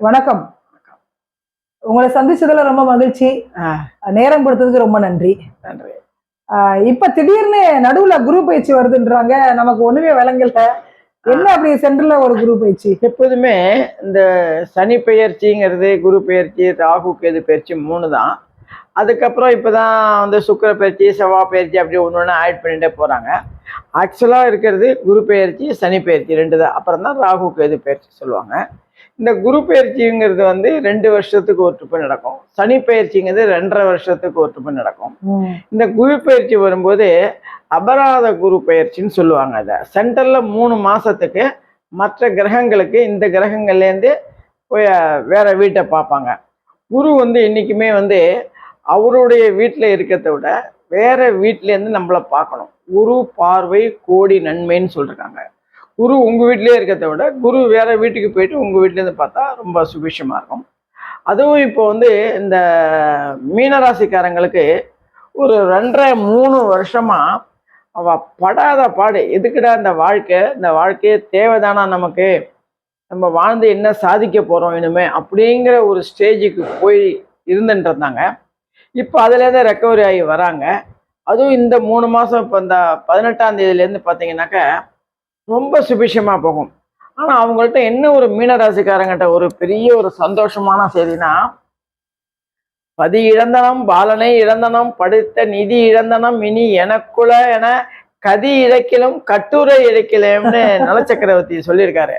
வணக்கம். உங்களை சந்திச்சதுல ரொம்ப மகிழ்ச்சி. நேரம் கொடுத்ததுக்கு ரொம்ப நன்றி. நன்றி. இப்ப திடீர்னு நடுவுல குரு பயிற்சி வருதுன்றாங்க. நமக்கு ஒண்ணுமே விளங்கல. என்ன அப்படி சென்டர்ல ஒரு குரு பயிற்சி? எப்போதுமே இந்த சனி பெயர்ச்சிங்கிறது, குரு பெயர்ச்சி, ராகு கேது பெயர்ச்சி 3 தான். அதுக்கப்புறம் இப்பதான் வந்து சுக்கிர பெயர்ச்சி, செவ்வாய் பெயர்ச்சி அப்படி ஒன்று ஆட் பண்ணிட்டே போறாங்க. ஆக்சுவலா இருக்கிறது குரு பெயர்ச்சி, சனி பெயர்ச்சி 2 தான். அப்புறம் தான் ராகு கேது பெயர்ச்சி சொல்லுவாங்க. இந்த குரு பெயர்ச்சிங்கிறது வந்து 2 வருஷத்துக்கு ஒரு ட்ரிப்பு நடக்கும். சனி பெயர்ச்சிங்கிறது 2.5 வருஷத்துக்கு ஒரு ட்ரிப்பு நடக்கும். இந்த குரு பெயர்ச்சி வரும்போது அபராத குரு பெயர்ச்சின்னு சொல்லுவாங்க. அதை சென்டர்ல 3 மாசத்துக்கு மற்ற கிரகங்களுக்கு இந்த கிரகங்கள்லேருந்து போய் வேற வீட்டை பார்ப்பாங்க. குரு வந்து என்னைக்குமே வந்து அவருடைய வீட்டில் இருக்கிறத விட வேற வீட்டிலேருந்து நம்மளை பார்க்கணும். குரு பார்வை கோடி நன்மைன்னு சொல்லியிருக்காங்க. குரு உங்கள் வீட்டிலே இருக்கிறத விட குரு வேற வீட்டுக்கு போயிட்டு உங்கள் வீட்டிலேருந்து பார்த்தா ரொம்ப சுபிஷமாக இருக்கும். அதுவும் இப்போ வந்து இந்த மீனராசிக்காரங்களுக்கு ஒரு 2.5-3 வருஷமா அவ படாத பாடு, எதுக்குடா இந்த வாழ்க்கையே தேவைதானா நமக்கு, நம்ம வாழ்ந்து என்ன சாதிக்க போகிறோம் இனிமே அப்படிங்கிற ஒரு ஸ்டேஜுக்கு போய் இருந்துட்டு இருந்தாங்க. இப்போ அதுலேருந்து ரெக்கவரி ஆகி வராங்க. அதுவும் இந்த 3 மாதம் இப்போ இந்த 18ஆம் தேதியிலேருந்து பார்த்தீங்கன்னாக்கா ரொம்ப சுபிஷமாக போகும். ஆனால் அவங்கள்ட்ட என்ன ஒரு மீனராசிக்காரங்கிட்ட ஒரு பெரிய ஒரு சந்தோஷமான செய்தினா, பதி இழந்தனம் பாலனை இழந்தனம் படுத்த நிதி இழந்தனம் இனி எனக்குள்ள என கதி இழைக்கலும் கட்டுரை இழைக்கலும்னு நலச்சக்கரவர்த்தி சொல்லியிருக்காரு.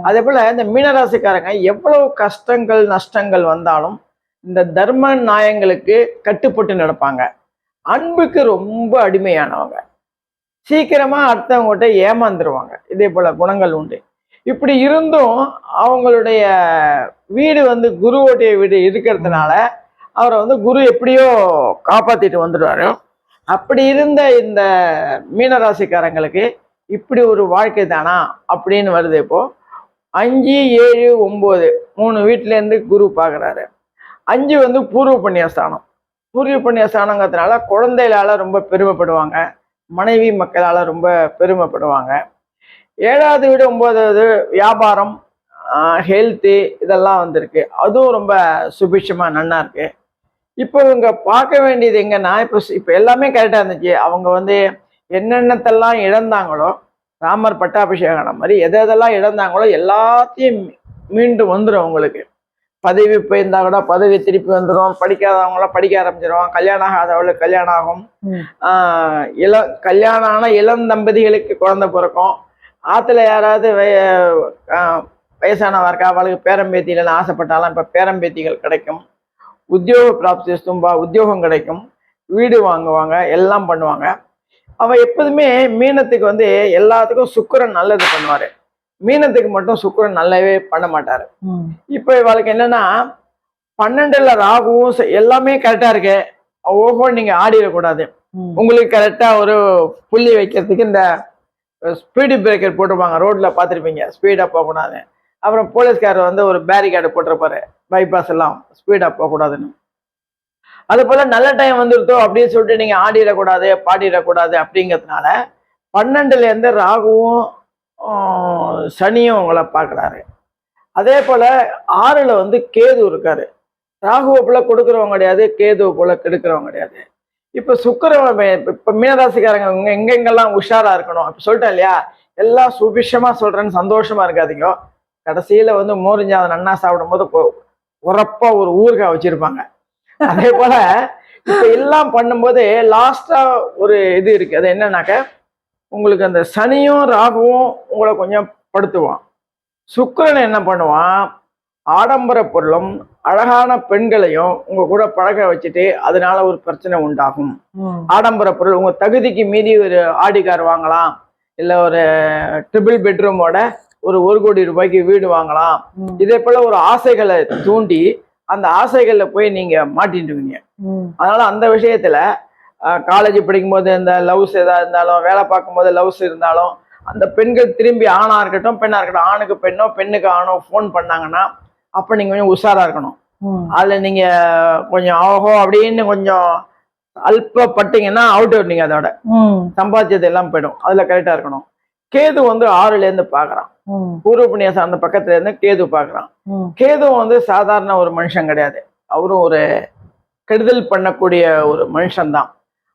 அதே போல இந்த மீனராசிக்காரங்க எவ்வளவு கஷ்டங்கள் நஷ்டங்கள் வந்தாலும் இந்த தர்ம நியாயங்களுக்கு கட்டுப்பட்டு நடப்பாங்க. அன்புக்கு ரொம்ப அடிமையானவங்க. சீக்கிரமா அடுத்தவங்ககிட்ட ஏமாந்துருவாங்க. இதே போல குணங்கள் உண்டு. இப்படி இருந்தும் அவங்களுடைய வீடு வந்து குருவோடைய வீடு இருக்கிறதுனால அவரை வந்து குரு எப்படியோ காப்பாத்திட்டு வந்துடுவாரு. அப்படி இருந்த இந்த மீனராசிக்காரங்களுக்கு இப்படி ஒரு வாழ்க்கை தானா அப்படின்னு வருது. இப்போ 5, 7, 9 3 வீட்டிலேருந்து குரு பார்க்குறாரு. 5 வந்து பூர்வ புண்ணியஸ்தானம். பூர்வ புண்ணியஸ்தானங்கிறதுனால குழந்தைகளால ரொம்ப பெருமைப்படுவாங்க. மனைவி மக்களால் ரொம்ப பெருமைப்படுவாங்க. 7வது வீடு 9வது வியாபாரம், ஹெல்த்து இதெல்லாம் வந்திருக்கு. அதுவும் ரொம்ப சுபிஷமாக நன்னா இருக்கு. இப்போ இவங்க பார்க்க வேண்டியது எங்கன்னா, இப்போ எல்லாமே கரெக்டாக இருந்துச்சு. அவங்க வந்து என்னென்னத்தெல்லாம் இழந்தாங்களோ, ராமர் பட்டாபிஷேகம் மாதிரி எதெல்லாம் இழந்தாங்களோ எல்லாத்தையும் மீண்டும் வந்துடும். அவங்களுக்கு பதவி போயிருந்தா கூட பதவி திருப்பி வந்துடும். படிக்காதவங்களாம் படிக்க ஆரம்பிச்சிடும். கல்யாணம் ஆகாதவங்களுக்கு கல்யாணம் ஆகும். கல்யாணம் ஆன இளம் தம்பதிகளுக்கு குழந்தை பிறக்கும். ஆற்றுல யாராவது வயசானவா இருக்கா, அவளுக்கு பேரம்பேத்திகள் ஆசைப்பட்டாலும் இப்போ பேரம்பேத்திகள் கிடைக்கும். உத்தியோக பிராப்தி தும்பா உத்தியோகம் கிடைக்கும். வீடு வாங்குவாங்க, எல்லாம் பண்ணுவாங்க. அவன் எப்போதுமே மீனத்துக்கு வந்து எல்லாத்துக்கும் சுக்கிரன் நல்லது பண்ணுவாரு. மீனத்துக்கு மட்டும் சுக்கிரன் நல்லாவே பண்ண மாட்டாரு. இப்போ இவளுக்கு என்னன்னா 12ல ராகுவும் எல்லாமே கரெக்டா இருக்கு. ஓஹோ நீங்க ஆடிடக்கூடாது. உங்களுக்கு கரெக்டா ஒரு புள்ளி வைக்கிறதுக்கு இந்த ஸ்பீடு பிரேக்கர் போட்டிருப்பாங்க. ரோட்ல பார்த்துருப்பீங்க, ஸ்பீடா போகக்கூடாது. அப்புறம் போலீஸ்காரர் வந்து ஒரு பேரிகார்டு போட்டிருப்பாரு, பைபாஸ் எல்லாம் ஸ்பீடா போகக்கூடாதுன்னு. அது போல நல்ல டைம் வந்துருத்தோ அப்படின்னு சொல்லிட்டு நீங்க ஆடிடக்கூடாது பாடிடக்கூடாது அப்படிங்கிறதுனால 12லேருந்து ராகுவும் சனியும் உங்களை பார்க்குறாரு. அதே போல 6ல் வந்து கேது இருக்காரு. ராகுவை போல கொடுக்குறவங்க கிடையாது, கேதுவை போல கெடுக்கிறவங்க கிடையாது. இப்போ சுக்கிரன் இப்போ மீனராசிக்காரங்க எங்கெங்கெல்லாம் உஷாரா இருக்கணும் அப்படி சொல்லிட்டேன் இல்லையா. எல்லாம் சுபிஷமா சொல்றேன்னு சந்தோஷமா இருக்காதீங்க. கடைசியில வந்து மோரிஞ்சாத நன்னா சாப்பிடும் போது உரப்பா ஒரு ஊறுகாய் வச்சிருப்பாங்க. அதே போல இப்ப எல்லாம் பண்ணும்போது லாஸ்டா ஒரு இது இருக்கு. அது என்னன்னாக்க, உங்களுக்கு அந்த சனியும் ராகுவும் உங்களை கொஞ்சம் படுத்துவான். சுக்கிரன் என்ன பண்ணுவான், ஆடம்பர பொருளும் அழகான பெண்களையும் உங்க கூட பழக வச்சுட்டு அதனால ஒரு பிரச்சனை உண்டாகும். ஆடம்பர பொருள் உங்க தகுதிக்கு மீறி ஒரு ஆடி கார் வாங்கலாம், இல்ல ஒரு ட்ரிபிள் பெட்ரூமோட ஒரு 1 கோடி ரூபாய்க்கு வீடு வாங்கலாம். இதே போல ஒரு ஆசைகளை தூண்டி அந்த ஆசைகள்ல போய் நீங்க மாட்டிடுவீங்க. அதனால அந்த விஷயத்துல காலேஜ் படிக்கும் போது இந்த லவ்ஸ் ஏதாவது இருந்தாலும், வேலை பார்க்கும் போது லவ்ஸ் இருந்தாலும், அந்த பெண்கள் திரும்பி ஆணா இருக்கட்டும் பெண்ணா இருக்கட்டும், ஆணுக்கு பெண்ணோ பெண்ணுக்கு ஆணோ ஃபோன் பண்ணாங்கன்னா அப்ப நீங்க கொஞ்சம் உஷாரா இருக்கணும். அதுல நீங்க கொஞ்சம் ஆஹோ அப்படின்னு கொஞ்சம் அல்பப்பட்டீங்கன்னா அவுட் நீங்க அதோட சம்பாத்தியத்தை எல்லாம் போயிடும். அதுல கரெக்டா இருக்கணும். கேது வந்து 6ல இருந்து பாக்குறான். பூர்வ புண்ணிய சார்ந்த பக்கத்துல இருந்து கேது பாக்குறான். கேது வந்து சாதாரண ஒரு மனுஷன் கிடையாது. அவரும் ஒரு கெடுதல் பண்ணக்கூடிய ஒரு மனுஷன்தான்.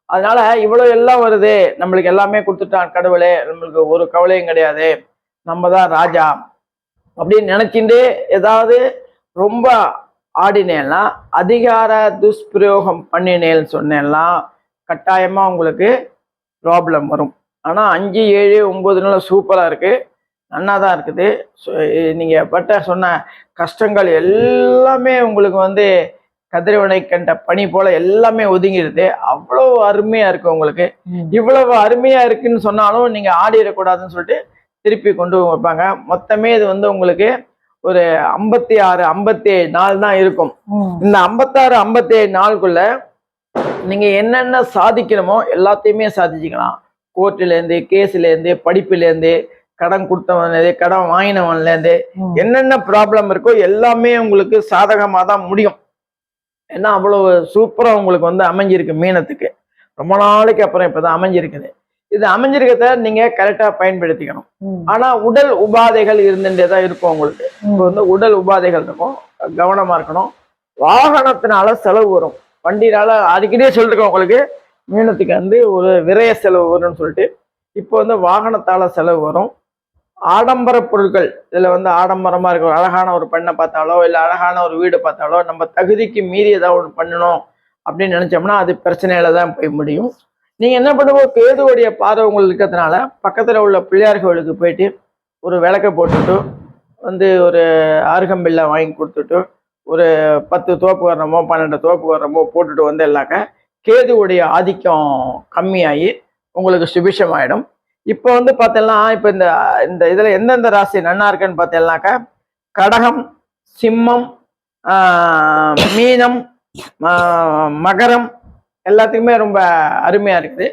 அதனால இவ்வளவு எல்லாம் வருது, நம்மளுக்கு எல்லாமே கொடுத்துட்டான் கடவுளே, நம்மளுக்கு ஒரு கவலையும் கிடையாது, நம்ம தான் ராஜா அப்படின்னு நினைச்சுட்டு ஏதாவது ரொம்ப ஆடினேன்னா, அதிகார துஷ்பிரயோகம் பண்ணினேன்னு சொன்னேன்னா கட்டாயமா உங்களுக்கு ப்ராப்ளம் வரும். ஆனா 5, 7, 9 சூப்பரா இருக்கு, நன்னா தான் இருக்குது. நீங்க பட்ட சொன்ன கஷ்டங்கள் எல்லாமே உங்களுக்கு வந்து கதிரவனை கண்ட பனி போல எல்லாமே ஒதுங்கிடுது. அவ்வளவு அருமையா இருக்கு உங்களுக்கு. இவ்வளவு அருமையா இருக்குன்னு சொன்னாலும் நீங்க ஆடிடக்கூடாதுன்னு சொல்லிட்டு திருப்பி கொண்டு வைப்பாங்க. மொத்தமே இது வந்து உங்களுக்கு ஒரு 56, 57 நாள் தான் இருக்கும். இந்த 56, 57 நாளுக்குள்ள நீங்க என்னென்ன சாதிக்கணுமோ எல்லாத்தையுமே சாதிச்சுக்கலாம். கோர்ட்டுல இருந்து, கேஸ்ல இருந்து, படிப்புல இருந்து, கடன் கொடுத்தவன்ல இருந்து, கடன் வாங்கினவன்ல இருந்து, என்னென்ன ப்ராப்ளம் இருக்கோ எல்லாமே உங்களுக்கு சாதகமா தான் முடியும். ஏன்னா அவ்வளவு சூப்பரா உங்களுக்கு வந்து அமைஞ்சிருக்கு மீனத்துக்கு. ரொம்ப நாளைக்கு அப்புறம் இப்பதான் அமைஞ்சிருக்குது. இது அமைஞ்சிருக்கிறத நீங்க கரெக்டா பயன்படுத்திக்கணும். ஆனா உடல் உபாதைகள் இருந்துட்டே தான் இருக்கும் உங்களுக்கு. இப்போ வந்து உடல் உபாதைகள் இருக்கும், கவனமா இருக்கணும். வாகனத்தினால செலவு வரும். வண்டினால அடிக்கடியே சொல்லிருக்கோம் உங்களுக்கு, மீனத்துக்கு வந்து ஒரு விரய செலவு வரும்னு சொல்லிட்டு. இப்போ வந்து வாகனத்தால செலவு வரும். ஆடம்பர பொருட்கள், இதுல வந்து ஆடம்பரமா இருக்க அழகான ஒரு பெண்ணை பார்த்தாலோ இல்ல அழகான ஒரு வீடு பார்த்தாலோ நம்ம தகுதிக்கு மீறி ஏதாவது ஒன்று பண்ணணும் அப்படின்னு நினைச்சோம்னா அது பிரச்சனையில தான் போய் முடியும். நீங்க என்ன பண்ணுவோம், கேதுவுடைய பார்வை உங்களுக்கு இருக்கிறதுனால பக்கத்துல உள்ள பிள்ளையார் கோயிலுக்கு போயிட்டு ஒரு விளக்க போட்டுட்டு வந்து ஒரு அருகம்பில்லை வாங்கி கொடுத்துட்டு ஒரு 10 தோப்பு வர்றமோ 12 தோப்பு வர்றமோ போட்டுட்டு வந்து எல்லாக்க கேதுவுடைய ஆதிக்கம் கம்மியாகி உங்களுக்கு சுபிஷமாயிடும். இப்போ வந்து பார்த்தீங்கன்னா இப்போ இந்த இந்த இதுல எந்தெந்த ராசி நன்னா இருக்குன்னு பார்த்தீங்கன்னாக்கா கடகம், சிம்மம், மீனம், மகரம் எல்லாத்துக்குமே ரொம்ப அருமையா இருக்குது.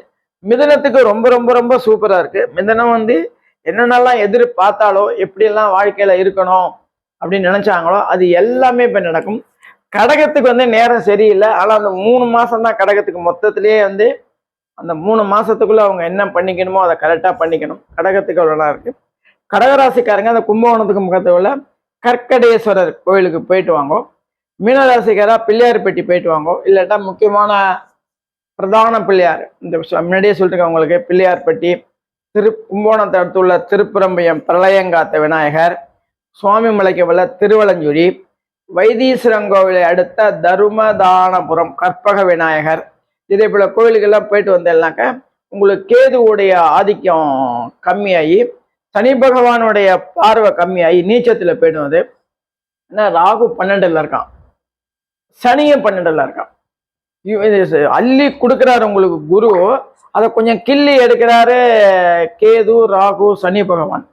மிதனத்துக்கு ரொம்ப ரொம்ப ரொம்ப சூப்பரா இருக்கு. மிதனம் வந்து என்னென்னலாம் எதிர்பார்த்தாலோ எப்படியெல்லாம் வாழ்க்கையில இருக்கணும் அப்படின்னு நினைச்சாங்களோ அது எல்லாமே இப்ப நடக்கும். கடகத்துக்கு வந்து நேரம் சரியில்லை. ஆனா அந்த 3 மாசம் தான் கடகத்துக்கு மொத்தத்திலேயே வந்து அந்த 3 மாசத்துக்குள்ள அவங்க என்ன பண்ணிக்கணுமோ அதை கரெக்டா பண்ணிக்கணும். கடகத்துக்கு அவ்வளோ இருக்கு. கடகராசிக்காரங்க அந்த கும்பகோணத்துக்கு முகத்துல கற்கடேஸ்வரர் கோயிலுக்கு போயிட்டு வாங்க. மீனராசிக்காரா பிள்ளையார்பட்டி போயிட்டு வாங்க. இல்லாட்டா முக்கியமான பிரதான பிள்ளையார், இந்த முன்னாடியே சொல்லிருக்கேன் உங்களுக்கு, பிள்ளையார்பட்டி, கும்பகோணத்தை அடுத்துள்ள திருப்புறம்பயம் பிரளயங்காத்த விநாயகர், சுவாமி மலைக்கு உள்ள திருவலஞ்சுரி, வைத்தீஸ்வரங்கோவிலை அடுத்த தருமதானபுரம் கற்பக விநாயகர், இதே போல கோயிலுக்கெல்லாம் போயிட்டு வந்தேன்னாக்க உங்களுக்கு கேதுவுடைய ஆதிக்கம் கம்மியாகி சனி பகவானுடைய பார்வை கம்மியாகி நீச்சத்துல போயிட்டு வந்து, ஏன்னா ராகு 12ல இருக்கான், சனியும் 12ல இருக்கான். அள்ளி கொடுக்குறாரு உங்களுக்கு குரு, அதை கொஞ்சம் கிள்ளி எடுக்கிறாரு கேது, ராகு, சனி பகவான்.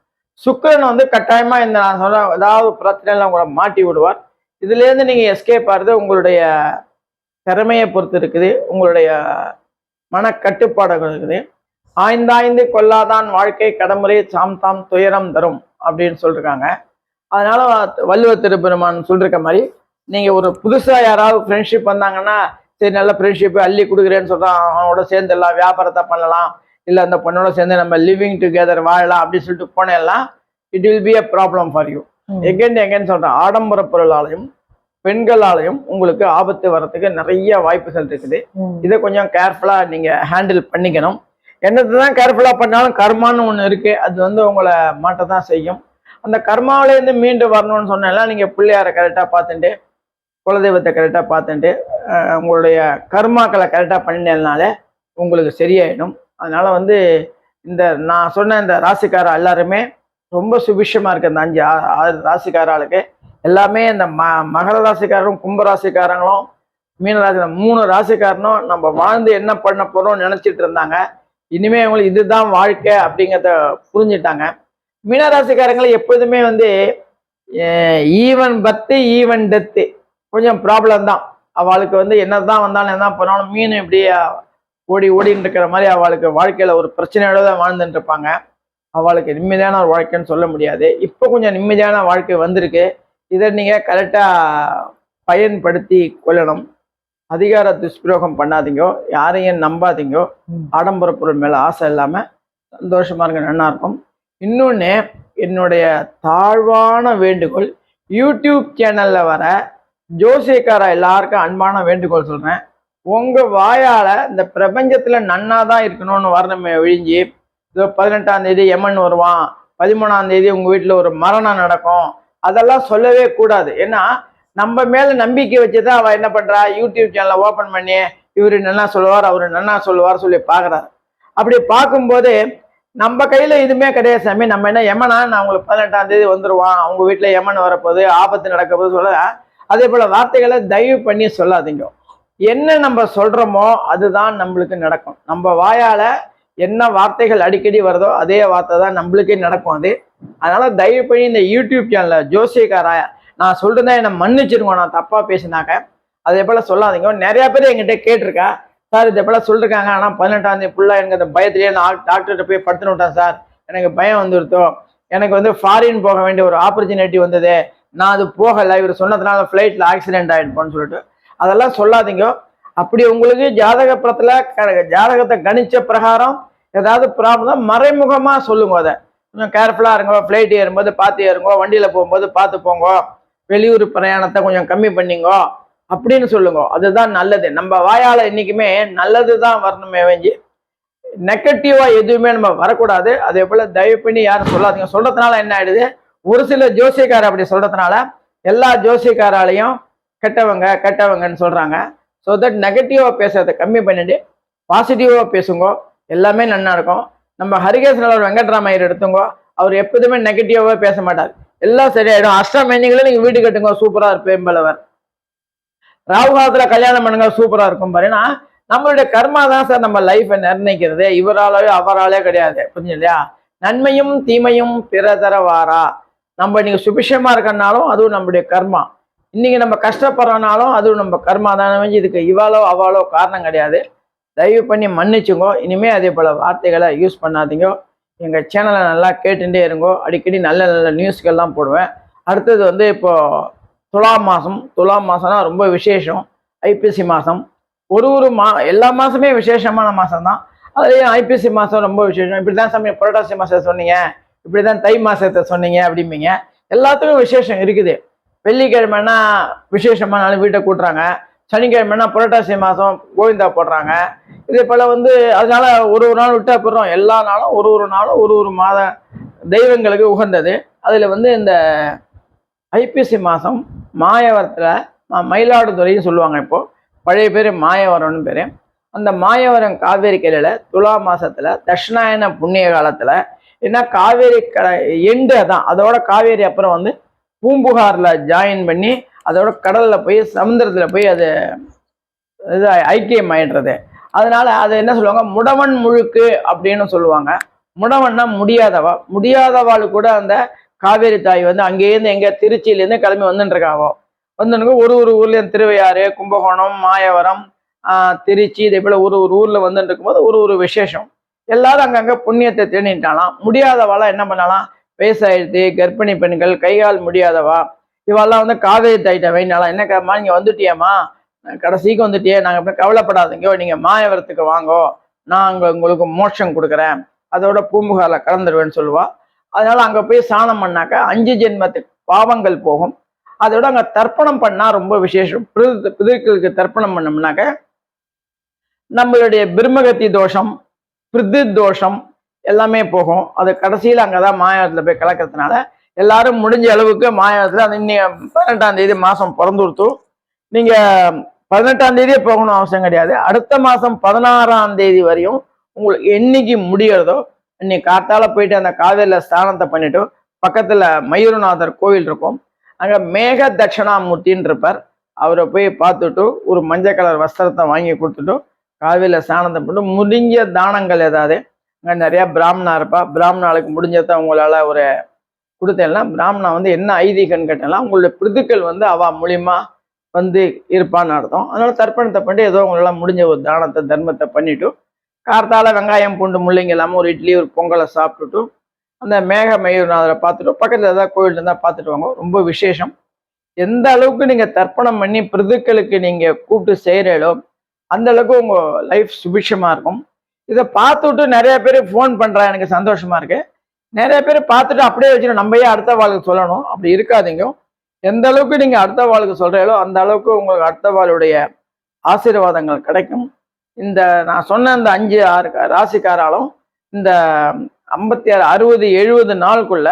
சுக்கிரன் வந்து கட்டாயமா இந்த நான் சொல்ற ஏதாவது பிரச்சனைலாம் உங்களை மாட்டி விடுவார். இதுல இருந்து நீங்க எஸ்கேப் ஆகிறது உங்களுடைய திறமையை பொறுத்து இருக்குது, உங்களுடைய மனக்கட்டுப்பாடுகள் இருக்குது. ஆய்ந்தாய்ந்து கொல்லாதான் வாழ்க்கை கடமுறை சாம்தாம் துயரம் தரும் அப்படின்னு சொல்லிருக்காங்க. அதனால வள்ளுவ திருப்பெருமான் சொல்லிருக்க மாதிரி நீங்க ஒரு புதுசா யாராவது ஃப்ரெண்ட்ஷிப் வந்தாங்கன்னா சரி நல்ல ஃப்ரெண்ட்ஷிப் அள்ளி கொடுக்குறேன்னு சொல்றான், அவனோட சேர்ந்து எல்லாம் வியாபாரத்தை பண்ணலாம், இல்லை அந்த பொண்ணோட சேர்ந்து நம்ம லிவிங் டுகெதர் வாழலாம் அப்படின்னு சொல்லிட்டு போனேல்லாம் it will be a problem for you. எங்கன்னு சொல்றேன், ஆடம்பர பொருளாலையும் பெண்களாலையும் உங்களுக்கு ஆபத்து வர்றதுக்கு நிறைய வாய்ப்புகள் இருக்குது. இதை கொஞ்சம் கேர்ஃபுல்லா நீங்க ஹேண்டில் பண்ணிக்கணும். என்னதான் கேர்ஃபுல்லா பண்ணாலும் கர்மான்னு ஒண்ணு இருக்கு, அது வந்து உங்களை மாட்டதான் செய்யும். அந்த கர்மாவிலேருந்து மீண்டு வரணும்னு சொன்னாலும் நீங்க பிள்ளையாரை கரெக்டா பார்த்துட்டு, குலதெய்வத்தை கரெக்டா பார்த்துட்டு, உங்களுடைய கர்மாக்களை கரெக்டா பண்ணினாலே உங்களுக்கு சரியாயிடும். அதனால வந்து இந்த நான் சொன்ன இந்த ராசிக்காரா எல்லாருமே ரொம்ப சுபிஷமா இருக்கு. இந்த 5, 6 ராசிக்காராளுக்கு எல்லாமே இந்த மகர ராசிக்காரரும் கும்பராசிக்காரங்களும் மீனராசி 3 ராசிக்காரனும் நம்ம வாழ்ந்து என்ன பண்ண போறோம்னு நினைச்சிட்டு இருந்தாங்க. இனிமே அவங்களுக்கு இதுதான் வாழ்க்கை அப்படிங்கிறத புரிஞ்சுட்டாங்க. மீனராசிக்காரங்களை எப்போதுமே வந்து ஈவன் பர்த்து ஈவன் டெத்து கொஞ்சம் ப்ராப்ளம் தான். அவளுக்கு வந்து என்னதான் வந்தாலும் என்ன பண்ணாலும் மீன் இப்படி ஓடின்னு இருக்கிற மாதிரி அவளுக்கு வாழ்க்கையில ஒரு பிரச்சனையோட தான் வாழ்ந்துட்டு இருப்பாங்க. அவளுக்கு நிம்மதியான ஒரு வாழ்க்கைன்னு சொல்ல முடியாது. இப்போ கொஞ்சம் நிம்மதியான வாழ்க்கை வந்திருக்கு. இதை நீங்க கரெக்டா பயன்படுத்தி கொள்ளணும். அதிகார துஷ்பிரயோகம் பண்ணாதீங்க, யாரையும் நம்பாதீங்க. ஆடம்பர பொருள் மேல ஆசை இல்லாம சந்தோஷமா இருக்க நல்லா இருக்கும். இன்னொன்று, என்னுடைய தாழ்வான வேண்டுகோள், யூடியூப் சேனல்ல வர ஜோசியக்கார எல்லாருக்கும் அன்பான வேண்டுகோள் சொல்றேன். உங்க வாயால இந்த பிரபஞ்சத்துல நன்னாதான் இருக்கணும்னு வரணுமே ஒழிஞ்சி, இதோ 18ஆம் தேதி யமன் வருவான், 13ஆம் தேதி உங்க வீட்டுல ஒரு மரணம் நடக்கும், அதெல்லாம் சொல்லவே கூடாது. ஏன்னா நம்ம மேல நம்பிக்கை வச்சுதான் அவ என்ன பண்றா, யூடியூப் சேனலை ஓபன் பண்ணி இவரு நல்லா சொல்லுவார் அவரு நல்லா சொல்லுவார் சொல்லி பாக்குறாரு. அப்படி பார்க்கும்போது நம்ம கையில எதுவுமே கிடையாது சாமி. நம்ம என்ன யமனா, நான் உங்களுக்கு 18ஆம் தேதி வந்துருவான், அவங்க வீட்டுல யமன் வரப்போகுது, ஆபத்து நடக்க போது சொல்ல, அதே போல வார்த்தைகளை தயவு பண்ணி சொல்லாதீங்க. என்ன நம்ம சொல்றோமோ அதுதான் நம்மளுக்கு நடக்கும். நம்ம வாயால என்ன வார்த்தைகள் அடிக்கடி வருதோ அதே வார்த்தை தான் நம்மளுக்கே நடக்கும். அது அதனால தயவு பண்ணி இந்த யூடியூப் சேனல்ல ஜோசியக்காரா நான் சொல்றதா என்னை மன்னிச்சிருங்க, நான் தப்பா பேசினாக்க அதே போல சொல்லாதீங்க. நிறைய பேர் என்கிட்ட கேட்டிருக்கா, சார் இதே போல சொல்லிருக்காங்க, ஆனால் 18ஆம் தேதி ஃபுல்லாக எனக்கு அந்த பயத்திலேயே நான் டாக்டர்கிட்ட போய் படுத்துன்னு விட்டேன் சார், எனக்கு பயம் வந்துருத்தோ, எனக்கு வந்து ஃபாரின் போக வேண்டிய ஒரு ஆப்பர்ச்சுனிட்டி வந்தது, நான் அது போகலை, இவர் சொன்னதுனால ஃப்ளைட்டில் ஆக்சிடென்ட் ஆகிடுப்போன்னு சொல்லிட்டு அதெல்லாம் சொல்லாதீங்க. அப்படி உங்களுக்கு ஜாதகத்தை கணிச்ச பிரகாரம் ஏதாவது ப்ராப்ளம் மறைமுகமாக சொல்லுங்க. அதை கொஞ்சம் கேர்ஃபுல்லாக இருங்க, ஃப்ளைட் ஏறும்போது பார்த்து ஏறுங்கோ, வண்டியில் போகும்போது பார்த்து போங்க, வெளியூர் பிரயாணத்தை கொஞ்சம் கம்மி பண்ணிங்கோ அப்படின்னு சொல்லுங்க. அதுதான் நல்லது. நம்ம வாயால என்னைக்குமே நல்லது தான் வரணுமே வேஞ்சி நெகட்டிவா எதுவுமே நம்ம வரக்கூடாது. அதே போல தயவு பண்ணி யாரும் சொல்லாதீங்க. சொல்றதுனால என்ன ஆயிடுது, ஒரு சில ஜோசியக்கார அப்படி சொல்றதுனால எல்லா ஜோசியக்காராலையும் கெட்டவங்கன்னு சொல்றாங்க. ஸோ தட் நெகட்டிவா பேசுறதை கம்மி பண்ணிட்டு பாசிட்டிவா பேசுங்க, எல்லாமே நல்லா இருக்கும். நம்ம ஹரிகேசன் வெங்கட்ராமையர் எடுத்துங்க, அவர் எப்போதுமே நெகட்டிவாவே பேச மாட்டார், எல்லாம் சரியாயிடும். அஷ்டமேனிகளை நீங்க வீடு கட்டுங்க, சூப்பரா இருப்பேன். ராகு காலத்துல கல்யாணம் பண்ணுங்க, சூப்பரா இருக்கும் பாருன்னா. நம்மளுடைய கர்மா தான் சார் நம்ம லைஃபை நிர்ணயிக்கிறது, இவராலே அவராலே கிடையாது. புரிஞ்சு இல்லையா? நன்மையும் தீமையும் பிறதர வாரா. நம்ம இன்னைக்கு சுபிஷமா இருக்கனாலும் அதுவும் நம்மளுடைய கர்மா, இன்னைக்கு நம்ம கஷ்டப்படுறனாலும் அதுவும் நம்ம கர்மா தானே. இதுக்கு இவாளோ அவாளோ காரணம் கிடையாது. தயவு பண்ணி மன்னிச்சுங்கோ. இனிமே அதே போல வார்த்தைகளை யூஸ் பண்ணாதீங்க. எங்க சேனலை நல்லா கேட்டுட்டே இருங்கோ, அடிக்கடி நல்ல நல்ல நியூஸ்கள்லாம் போடுவேன். அடுத்தது வந்து இப்போ துலாம் மாசம்னா ரொம்ப விசேஷம். ஐப்பசி மாசம் ஒரு எல்லா மாசமே விசேஷமான மாசம் தான். அதுலயும் ஐப்பசி மாசம் ரொம்ப விசேஷம். இப்படிதான் சாமி புரட்டாசி மாசத்தை சொன்னீங்க, இப்படிதான் தை மாசத்தை சொன்னீங்க அப்படிம்பீங்க. எல்லாத்துக்கும் விசேஷம் இருக்குது. வெள்ளிக்கிழமைனா விசேஷமான நாள் வீட்டை கூட்டுறாங்க, சனிக்கிழமைனா புரட்டாசி மாசம் கோவிந்தா போடுறாங்க. இதே போல வந்து அதனால ஒரு நாள் விட்டா போடுறோம். எல்லா நாளும் ஒரு நாளும் ஒரு மாத தெய்வங்களுக்கு உகந்தது. அதுல வந்து இந்த ஐப்பசி மாதம் மாயவரத்தில் மயிலாடுதுறைன்னு சொல்லுவாங்க, இப்போ பழைய பேர் மாயவரம்னு பேர். அந்த மாயவரம் காவேரி கரையில் துலா மாசத்துல தட்சிணாயன புண்ணிய காலத்தில் ஏன்னா காவேரி எண்டு தான், அதோட காவேரி அப்புறம் வந்து பூம்புகாரில் ஜாயின் பண்ணி அதோட கடலில் போய் சமுத்திரத்தில் போய் அது இது ஐக்கியம் ஆயிடுறது. அதனால அதை என்ன சொல்லுவாங்க, முடவன் முழுக்கு அப்படின்னு சொல்லுவாங்க. முடவன்னா முடியாதவாள் கூட அந்த காவேரி தாய் வந்து அங்கேருந்து எங்க திருச்சியிலேருந்து கிளம்பி வந்துருக்காவோ, ஒரு ஊர்லேயும் திருவையாறு, கும்பகோணம், மாயவரம், திருச்சி, இதே போல ஒரு ஊர்ல வந்துட்டு இருக்கும்போது ஒரு விசேஷம். எல்லாரும் அங்கங்க புண்ணியத்தை தேடிட்டாலாம். முடியாதவாளா என்ன பண்ணலாம், வயசாயிடுத்து, கர்ப்பிணி பெண்கள், கைகால் முடியாதவா, இவெல்லாம் வந்து காவேரி தாயிட்ட வைனாலாம், என்னக்கா நீங்க வந்துட்டியாமா, கடைசிக்கு வந்துட்டியே, நாங்க கவலைப்படாதீங்க, நீங்க மாயவரத்துக்கு வாங்கோ, நான் உங்களுக்கு மோட்சம் கொடுக்குறேன், அதோட பூம்புகாரில் கலந்துருவேன்னு சொல்லுவா. அதனால அங்க போய் ஸ்நானம் பண்ணாக்க 5 ஜென்மத்துக்கு பாவங்கள் போகும். அதோட அங்க தர்ப்பணம் பண்ணா ரொம்ப விசேஷம். பிதர்களுக்கு தர்ப்பணம் பண்ணோம்னாக்க நம்மளுடைய பிரம்மகத்தி தோஷம், பிரித்து தோஷம் எல்லாமே போகும். அது கடைசியில் அங்கதான் மாயவரத்துல போய் கலக்கிறதுனால எல்லாரும் முடிஞ்ச அளவுக்கு மாயவரத்துல அந்த 18ஆம் தேதி மாசம் பிறந்துடுத்து, நீங்க 18ஆம் தேதியே போகணும் அவசியம் கிடையாது. அடுத்த மாசம் 16ஆம் தேதி வரையும் உங்களுக்கு என்னைக்கு முடியறதோ இன்னைக்கு காத்தால போயிட்டு அந்த காவேரியில ஸ்நானத்தை பண்ணிட்டு பக்கத்துல மயூரநாதர் கோவில் இருக்கும், அங்க மேக தட்சிணாமூர்த்தின்னு இருப்பார், அவரை போய் பார்த்துட்டு ஒரு மஞ்சள் கலர் வஸ்திரத்தை வாங்கி கொடுத்துட்டு காவேரியில ஸ்நானத்தை பண்ணிட்டு முடிஞ்ச தானங்கள் ஏதாவது, அங்க நிறைய பிராமணா இருப்பா, பிராமணாளுக்கு முடிஞ்சதை உங்களால ஒரு கொடுத்தேன்னா, பிராமணா வந்து என்ன ஐதீகன்னு கேட்டேன்னா உங்களுடைய பிரிதுக்கள் வந்து அவ மூலியமா வந்து இருப்பான்னு அர்த்தம். அதனால தர்ப்பணத்தை பண்ணிட்டு ஏதோ உங்களால முடிஞ்ச ஒரு தானத்தை தர்மத்தை பண்ணிட்டு கார்த்தால வெங்காயம் பூண்டு முள்ளைங்க இல்லாமல் ஒரு இட்லி ஒரு பொங்கலை சாப்பிட்டுட்டு அந்த மேக மயூரநாதரை பார்த்துட்டு பக்கத்தில் ஏதாவது கோயில் இருந்தால் பார்த்துட்டு வாங்க. ரொம்ப விசேஷம். எந்த அளவுக்கு நீங்கள் தர்ப்பணம் பண்ணி பிரிதுக்களுக்கு நீங்கள் கூப்பிட்டு செய்கிறீங்களோ அந்த அளவுக்கு உங்கள் லைஃப் சுபிட்சமாக இருக்கும். இதை பார்த்துட்டு நிறைய பேர் ஃபோன் பண்ணுறா, எனக்கு சந்தோஷமா இருக்கு. நிறைய பேர் பார்த்துட்டு அப்படியே வச்சுட்டு நம்ம ஏன் அடுத்த வாழ்க்கை சொல்லணும், அப்படி இருக்காதீங்க. எந்த அளவுக்கு நீங்க அடுத்த வாழ்க்கை சொல்றீங்களோ அந்த அளவுக்கு உங்களுக்கு அடுத்த வாளுடைய ஆசீர்வாதங்கள் கிடைக்கும். இந்த நான் சொன்ன இந்த 5-6 ராசிக்காராலும் இந்த 56 60 70 நாளுக்குள்ள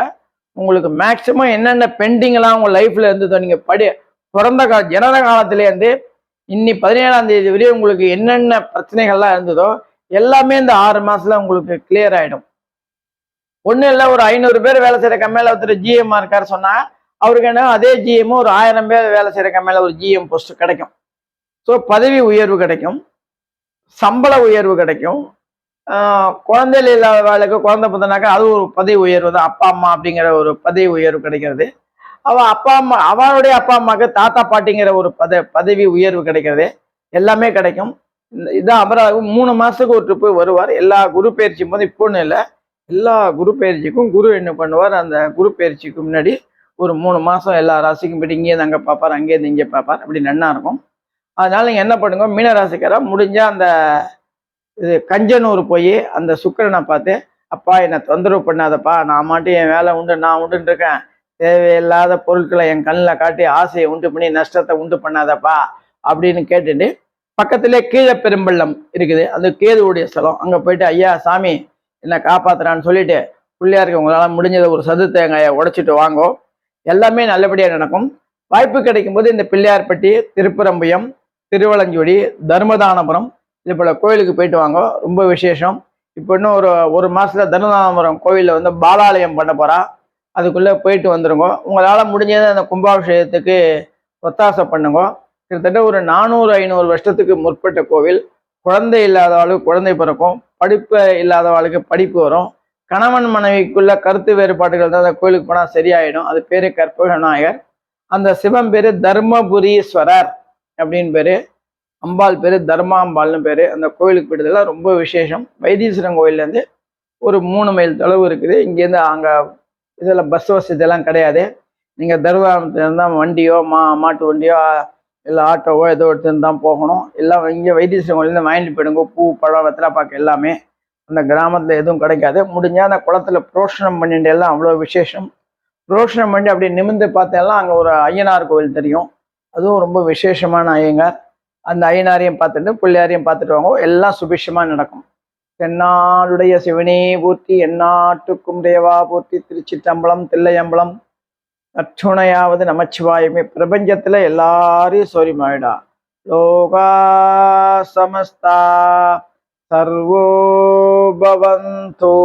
உங்களுக்கு மேக்சிமம் என்னென்ன பெண்டிங்லாம் உங்க லைஃப்ல இருந்ததோ, நீங்க பிறந்த ஜனன காலத்திலேருந்து இன்னி 17ஆம் தேதி வரையும் உங்களுக்கு என்னென்ன பிரச்சனைகள்லாம் இருந்ததோ எல்லாமே இந்த 6 மாசத்துல உங்களுக்கு கிளியர் ஆயிடும். ஒன்றும் இல்லை, ஒரு 500 பேர் வேலை செய்யற கம்மியில ஒருத்தர் ஜிஎம்மா இருக்காரு சொன்னா அவருக்கு என்ன அதே ஜிஎம் ஒரு 1000 பேர் வேலை செய்யற கம்மியில ஒரு ஜிஎம் போஸ்ட் கிடைக்கும். ஸோ பதவி உயர்வு கிடைக்கும், சம்பள உயர்வு கிடைக்கும். குழந்தைகள் இல்லாத வேலைக்கு குழந்தை பார்த்தனாக்கா அது ஒரு பதவி உயர்வு தான். அப்பா அம்மா அப்படிங்கிற ஒரு பதவி உயர்வு கிடைக்கிறது. அப்பா அம்மா அவனுடைய அப்பா அம்மாவுக்கு தாத்தா பாட்டிங்கிற ஒரு பதவி உயர்வு கிடைக்கிறது. எல்லாமே கிடைக்கும். இதான் அபராதம். 3 மாசத்துக்கு ஒரு ட்ரிப்பு வருவார். எல்லா குரு பயிற்சியும் போது இப்போன்னு இல்லை, எல்லா குரு பயிற்சிக்கும் குரு என்ன பண்ணுவார், அந்த குரு பயிற்சிக்கு முன்னாடி ஒரு 3 மாசம் எல்லா ராசிக்கும் போயிட்டு இங்கேருந்து அங்கே பார்ப்பார், அங்கேருந்து இங்கே பார்ப்பார். அப்படி நன்னா இருக்கும். அதனால நீங்க என்ன பண்ணுங்க, மீன ராசிக்காரா முடிஞ்சா அந்த இது கஞ்சனூர் போய் அந்த சுக்கிரனை பார்த்து, அப்பா என்னை தொந்தரவு பண்ணாதப்பா, நான் மாட்டி என் வேலை உண்டு நான் உண்டுன்னு இருக்கேன், தேவையில்லாத பொருட்களை என் கண்ணில் காட்டி ஆசையை உண்டு பண்ணி நஷ்டத்தை உண்டு பண்ணாதப்பா அப்படின்னு கேட்டுட்டு பக்கத்திலே கீழே பெரும்பள்ளம் இருக்குது, அது கேதுவுடைய ஸ்தலம். அங்கே போயிட்டு ஐயா சாமி என்னை காப்பாத்துறான்னு சொல்லிட்டு பிள்ளையாருக்கு உங்களால் முடிஞ்சதை ஒரு சது தேங்காயை உடைச்சிட்டு வாங்கோ, எல்லாமே நல்லபடியாக நடக்கும். வாய்ப்பு கிடைக்கும் போது இந்த பிள்ளையார்பட்டி, திருப்பரம்புயம், திருவலஞ்சுடி, தர்மதானபுரம் இது போல கோயிலுக்கு போயிட்டு வாங்க, ரொம்ப விசேஷம். இப்போ இன்னும் ஒரு மாசத்துல தர்மதானபுரம் கோயிலில் வந்து பாலாலயம் பண்ண போறா, அதுக்குள்ள போயிட்டு வந்துருங்க. உங்களால முடிஞ்சதை அந்த கும்பாபிஷேகத்துக்கு ஒத்தாசை பண்ணுங்க. கிட்டத்தட்ட ஒரு 400-500 வருஷத்துக்கு முற்பட்ட கோவில். குழந்தை இல்லாதவாளுக்கு குழந்தை பிறக்கும், படிப்பு இல்லாதவாளுக்கு படிப்பு வரும், கணவன் மனைவிக்குள்ள கருத்து வேறுபாடுகள் தான் அந்த கோயிலுக்கு போனால் சரியாயிடும். அது பேரு கற்பக விநாயகர். அந்த சிவன் பேரு தர்மபுரீஸ்வரர் அப்படின்னு பேரு, அம்பாள் பேரு தர்மாம்பாள்னு பேரு. அந்த கோயிலுக்கு போயிட்டதெல்லாம் ரொம்ப விசேஷம். வைத்தீஸ்வரன் கோயிலேருந்து ஒரு 3 மைல் தொலைவு இருக்குது. இங்கேருந்து அங்கே இதில் பஸ் வசதியெல்லாம் கிடையாது. நீங்கள் தர்மபுரத்துலேருந்து தான் வண்டியோ மாட்டு வண்டியோ இல்லை ஆட்டோவோ ஏதோ எடுத்துன்னு தான் போகணும். எல்லாம் இங்கே வைத்தீஸ்வரன் கோயிலேருந்து வாங்கிட்டு போயிடுங்க. பூ பழம் வெத்தலைப்பாக்கு எல்லாமே அந்த கிராமத்தில் எதுவும் கிடைக்காது. முடிஞ்சால் அந்த குளத்துல புரோஷனம் பண்ணிட்டு எல்லாம் அவ்வளோ விசேஷம். புரோஷனம் பண்ணி அப்படி நிமிர்ந்து பார்த்தெல்லாம் அங்கே ஒரு ஐயனார் கோவில் தெரியும், அதுவும் ரொம்ப விசேஷமான ஐயங்கார். அந்த ஐயனாரையும் பார்த்துட்டு பிள்ளையாரையும் பார்த்துட்டு வாங்க, எல்லாம் சுபிஷமாக நடக்கும். தென்னாடுடைய சிவனே போற்றி, எந்நாட்டுக்கும் தேவா போற்றி. திருச்சிற்றம்பலம், தில்லையம்பலம், நற்றுணையாவது நமச்சிவாயமே. பிரபஞ்சத்தில் எல்லாரையும் சௌரியமாயிடா. லோகா சமஸ்தா சர்வோ பவந்தோ.